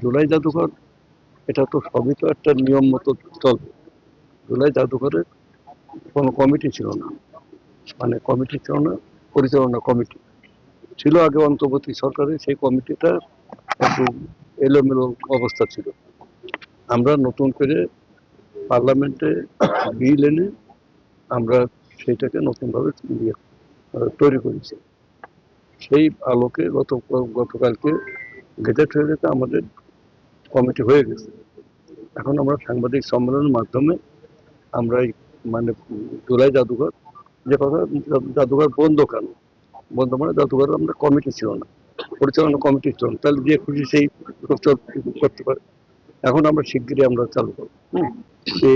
জুলাই জাদুঘর এটা তো সবই তো একটা নিয়ম মতো চলবে। জুলাই জাদুঘরে কোনো কমিটি ছিল না, মানে কমিটি ছিল না, পরিচালনা কমিটি ছিল আগে অন্তর্বর্তী সরকারে। সেই কমিটিটা একটু এলোমেলো অবস্থা ছিল। আমরা নতুন করে পার্লামেন্টে বিল এনে আমরা সেইটাকে নতুনভাবে তৈরি করেছি। সেই আলোকে গতকালকে গেজেট হয়ে যেতে আমাদের কমিটি হয়ে গেছে। এখন আমরা সাংবাদিক সম্মেলনের মাধ্যমে আমরা মানে জুলাই জাদুঘর যে কথা, জাদুঘর বন্ধ কেন বন্ধ, মানে জাদুঘর আমরা কমিটি ছিল না, পরিচালনা কমিটি ছিল না, তাহলে যে খুশি সেই করতে পারে। এখন আমরা শিগগিরই আমরা চালু করবো। যে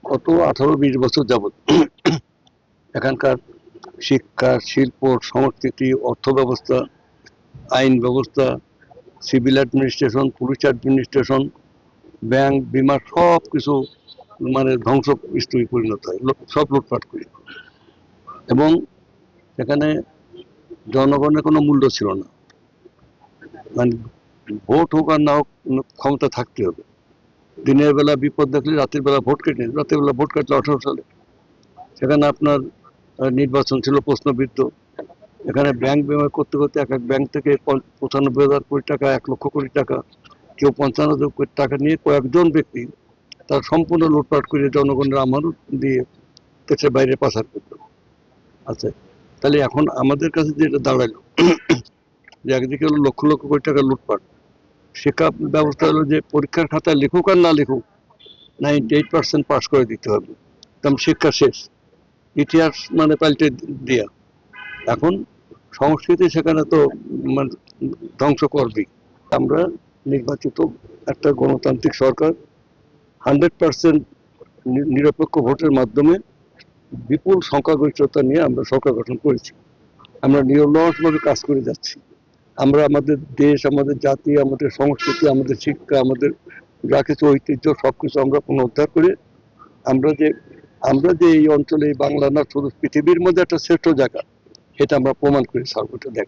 গত 18-20 বছর যাবৎ এখানকার শিক্ষা, শিল্প, সংস্কৃতি, অর্থ ব্যবস্থা, আইন ব্যবস্থা, civil administration, police administration, bank, বিমা সব কিছু মানে ধ্বংসস্তূপে পরিণত হয়, সব লুটপাট করি। এবং সেখানে জনগণের কোনো মূল্য ছিল না, মানে ভোট হোক আর না হোক ক্ষমতা থাকতে হবে। দিনের বেলা বিপদ দেখলে রাতের বেলা ভোট কেটে, রাতের বেলা ভোট কাটলে 18 সালে সেখানে আপনার নির্বাচন ছিল প্রশ্নবিদ্ধ। এখানে ব্যাংক বিমা করতে করতে এক এক ব্যাংক থেকে 95,000 কোটি টাকা, 1 লক্ষ কোটি টাকা, কেউ 55,000 কোটি টাকা নিয়ে কয়েকজন ব্যক্তি তার সম্পূর্ণ লুটপাট করে জনগণের আমানত দিয়ে দেশের বাইরে পাচার করতো। আচ্ছা, তাহলে এখন আমাদের কাছে যেটা দাঁড়ালো যে একদিকে হলো লক্ষ লক্ষ কোটি টাকা লুটপাট, শিক্ষা ব্যবস্থা হলো যে পরীক্ষার খাতায় লিখুক আর না লিখুক 98% পাস করে দিতে হবে, তেমন শিক্ষা শেষ। ইতিহাস মানে পাল্টে দেয়া। এখন সংস্কৃতি সেখানে তো মানে ধ্বংস করবেই। আমরা নির্বাচিত একটা গণতান্ত্রিক সরকার 100% নিরপেক্ষ ভোটের মাধ্যমে বিপুল সংখ্যাগরিষ্ঠতা নিয়ে আমরা সরকার গঠন করেছি। আমরা নিরলসভাবে কাজ করে যাচ্ছি। আমরা আমাদের দেশ, আমাদের জাতি, আমাদের সংস্কৃতি, আমাদের শিক্ষা, আমাদের যা কিছু ঐতিহ্য সবকিছু আমরা পুনরুদ্ধার করে আমরা যে এই অঞ্চলে বাংলা না শুধু পৃথিবীর মধ্যে একটা শ্রেষ্ঠ জায়গা, এটা আমরা প্রমাণ করে ছাড়বো। এটা দেখ।